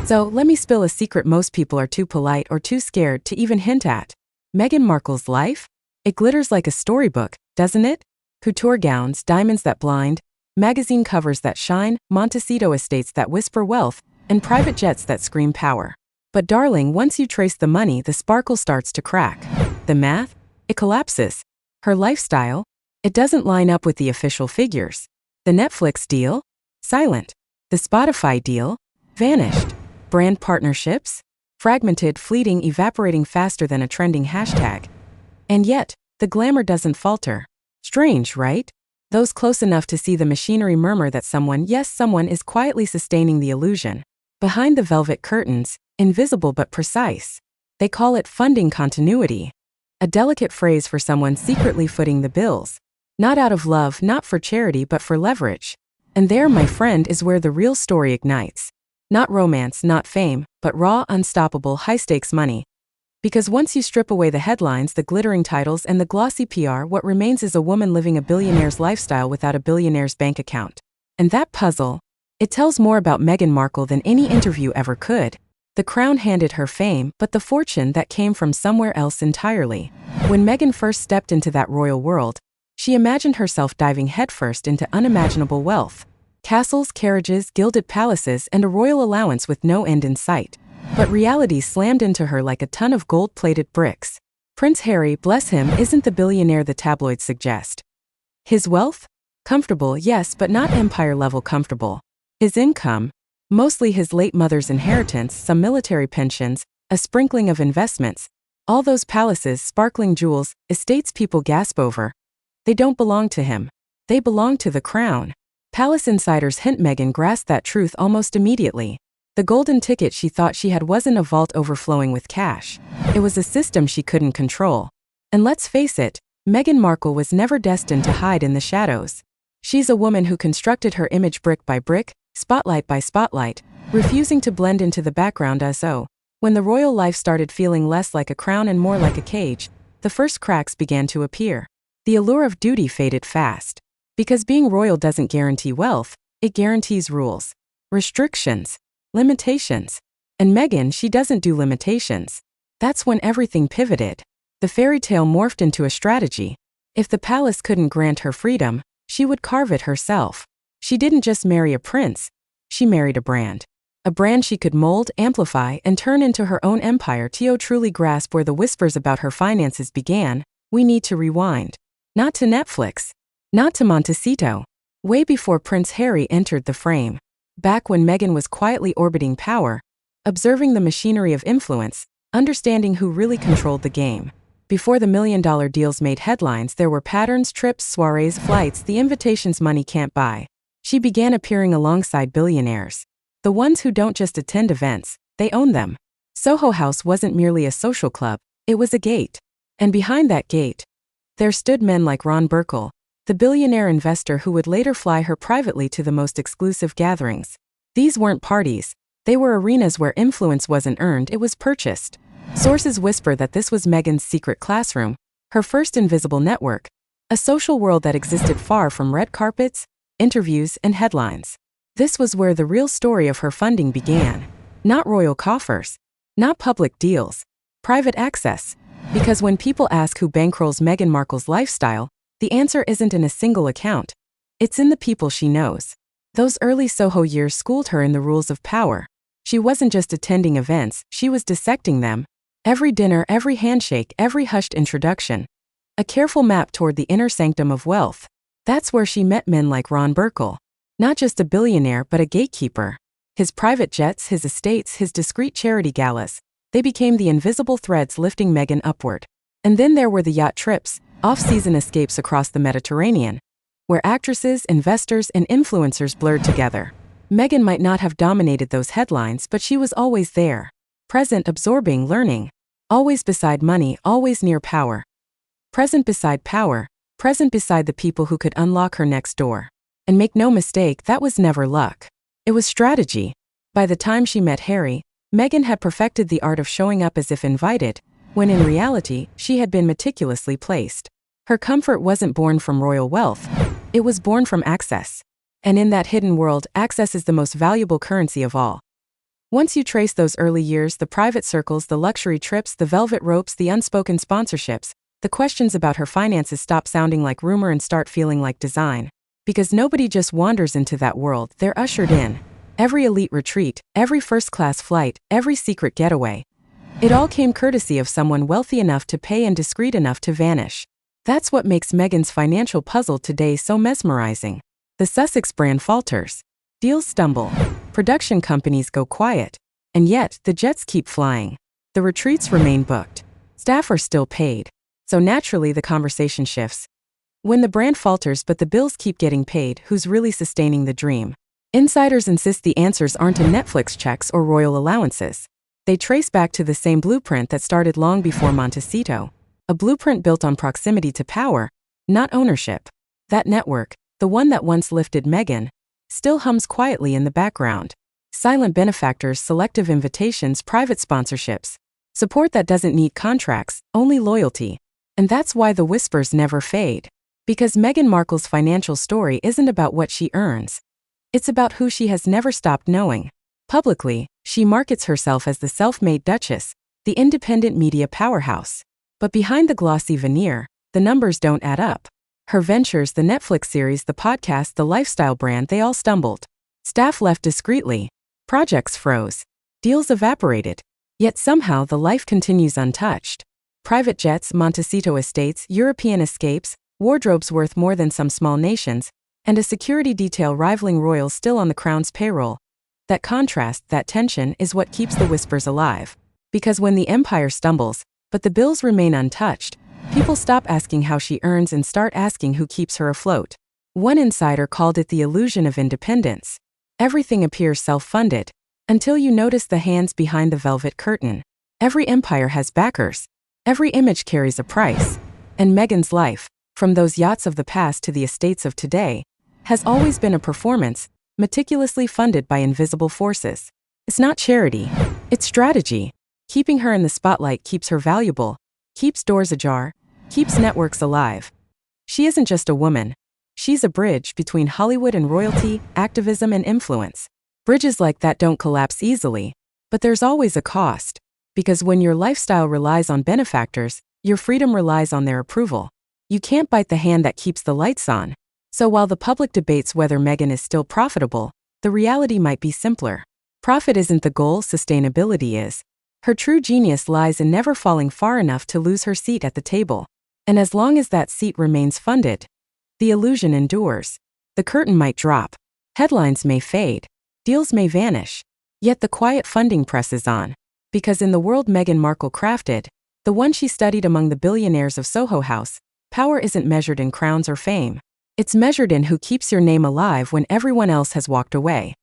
So, let me spill a secret most people are too polite or too scared to even hint at. Meghan Markle's life? It glitters like a storybook, doesn't it? Couture gowns, diamonds that blind, magazine covers that shine, Montecito estates that whisper wealth, and private jets that scream power. But darling, once you trace the money, the sparkle starts to crack. The math? It collapses. Her lifestyle? It doesn't line up with the official figures. The Netflix deal? Silent. The Spotify deal? Vanished. Brand partnerships? Fragmented, fleeting, evaporating faster than a trending hashtag. And yet, the glamour doesn't falter. Strange, right? Those close enough to see the machinery murmur that someone, yes, someone is quietly sustaining the illusion. Behind the velvet curtains, invisible but precise. They call it funding continuity. A delicate phrase for someone secretly footing the bills. Not out of love, not for charity, but for leverage. And there, my friend, is where the real story ignites. Not romance, not fame, but raw, unstoppable, high-stakes money. Because once you strip away the headlines, the glittering titles, and the glossy PR, what remains is a woman living a billionaire's lifestyle without a billionaire's bank account. And that puzzle, it tells more about Meghan Markle than any interview ever could. The crown handed her fame, but the fortune that came from somewhere else entirely. When Meghan first stepped into that royal world, she imagined herself diving headfirst into unimaginable wealth. Castles, carriages, gilded palaces, and a royal allowance with no end in sight. But reality slammed into her like a ton of gold-plated bricks. Prince Harry, bless him, isn't the billionaire the tabloids suggest. His wealth? Comfortable, yes, but not empire-level comfortable. His income? Mostly his late mother's inheritance, some military pensions, a sprinkling of investments. All those palaces, sparkling jewels, estates people gasp over. They don't belong to him. They belong to the crown. Palace insiders hint Meghan grasped that truth almost immediately. The golden ticket she thought she had wasn't a vault overflowing with cash. It was a system she couldn't control. And let's face it, Meghan Markle was never destined to hide in the shadows. She's a woman who constructed her image brick by brick, spotlight by spotlight, refusing to blend into the background as so. When the royal life started feeling less like a crown and more like a cage, the first cracks began to appear. The allure of duty faded fast. Because being royal doesn't guarantee wealth, it guarantees rules, restrictions, limitations. And Meghan, she doesn't do limitations. That's when everything pivoted. The fairy tale morphed into a strategy. If the palace couldn't grant her freedom, she would carve it herself. She didn't just marry a prince, she married a brand. A brand she could mold, amplify, and turn into her own empire. To truly grasp where the whispers about her finances began, we need to rewind. Not to Netflix. Not to Montecito. Way before Prince Harry entered the frame. Back when Meghan was quietly orbiting power, observing the machinery of influence, understanding who really controlled the game. Before the million-dollar deals made headlines, there were patterns, trips, soirees, flights, the invitations money can't buy. She began appearing alongside billionaires. The ones who don't just attend events, they own them. Soho House wasn't merely a social club, it was a gate. And behind that gate, there stood men like Ron Burkle, the billionaire investor who would later fly her privately to the most exclusive gatherings. These weren't parties, they were arenas where influence wasn't earned, it was purchased. Sources whisper that this was Meghan's secret classroom, her first invisible network, a social world that existed far from red carpets, interviews, and headlines. This was where the real story of her funding began. Not royal coffers, not public deals, private access. Because when people ask who bankrolls Meghan Markle's lifestyle, the answer isn't in a single account. It's in the people she knows. Those early Soho years schooled her in the rules of power. She wasn't just attending events, she was dissecting them. Every dinner, every handshake, every hushed introduction. A careful map toward the inner sanctum of wealth. That's where she met men like Ron Burkle. Not just a billionaire, but a gatekeeper. His private jets, his estates, his discreet charity galas, they became the invisible threads lifting Meghan upward. And then there were the yacht trips, off-season escapes across the Mediterranean, where actresses, investors, and influencers blurred together. Meghan might not have dominated those headlines, but she was always there. Present, absorbing, learning. Always beside money, always near power. Present beside power, present beside the people who could unlock her next door. And make no mistake, that was never luck. It was strategy. By the time she met Harry, Meghan had perfected the art of showing up as if invited, when in reality, she had been meticulously placed. Her comfort wasn't born from royal wealth, it was born from access. And in that hidden world, access is the most valuable currency of all. Once you trace those early years, the private circles, the luxury trips, the velvet ropes, the unspoken sponsorships, the questions about her finances stop sounding like rumor and start feeling like design. Because nobody just wanders into that world, they're ushered in. Every elite retreat, every first-class flight, every secret getaway. It all came courtesy of someone wealthy enough to pay and discreet enough to vanish. That's what makes Meghan's financial puzzle today so mesmerizing. The Sussex brand falters. Deals stumble. Production companies go quiet. And yet, the jets keep flying. The retreats remain booked. Staff are still paid. So naturally, the conversation shifts. When the brand falters but the bills keep getting paid, who's really sustaining the dream? Insiders insist the answers aren't in Netflix checks or royal allowances. They trace back to the same blueprint that started long before Montecito. A blueprint built on proximity to power, not ownership. That network, the one that once lifted Meghan, still hums quietly in the background. Silent benefactors, selective invitations, private sponsorships. Support that doesn't need contracts, only loyalty. And that's why the whispers never fade. Because Meghan Markle's financial story isn't about what she earns. It's about who she has never stopped knowing. Publicly, she markets herself as the self-made duchess, the independent media powerhouse. But behind the glossy veneer, the numbers don't add up. Her ventures, the Netflix series, the podcast, the lifestyle brand, they all stumbled. Staff left discreetly. Projects froze. Deals evaporated. Yet somehow the life continues untouched. Private jets, Montecito estates, European escapes, wardrobes worth more than some small nations, and a security detail rivaling royals still on the crown's payroll. That contrast, that tension, is what keeps the whispers alive. Because when the empire stumbles, but the bills remain untouched, people stop asking how she earns and start asking who keeps her afloat. One insider called it the illusion of independence. Everything appears self-funded, until you notice the hands behind the velvet curtain. Every empire has backers. Every image carries a price. And Meghan's life, from those yachts of the past to the estates of today, has always been a performance, meticulously funded by invisible forces. It's not charity, it's strategy. Keeping her in the spotlight keeps her valuable, keeps doors ajar, keeps networks alive. She isn't just a woman. She's a bridge between Hollywood and royalty, activism and influence. Bridges like that don't collapse easily, but there's always a cost. Because when your lifestyle relies on benefactors, your freedom relies on their approval. You can't bite the hand that keeps the lights on. So while the public debates whether Meghan is still profitable, the reality might be simpler. Profit isn't the goal, sustainability is. Her true genius lies in never falling far enough to lose her seat at the table. And as long as that seat remains funded, the illusion endures. The curtain might drop. Headlines may fade. Deals may vanish. Yet the quiet funding presses on. Because in the world Meghan Markle crafted, the one she studied among the billionaires of Soho House, power isn't measured in crowns or fame. It's measured in who keeps your name alive when everyone else has walked away.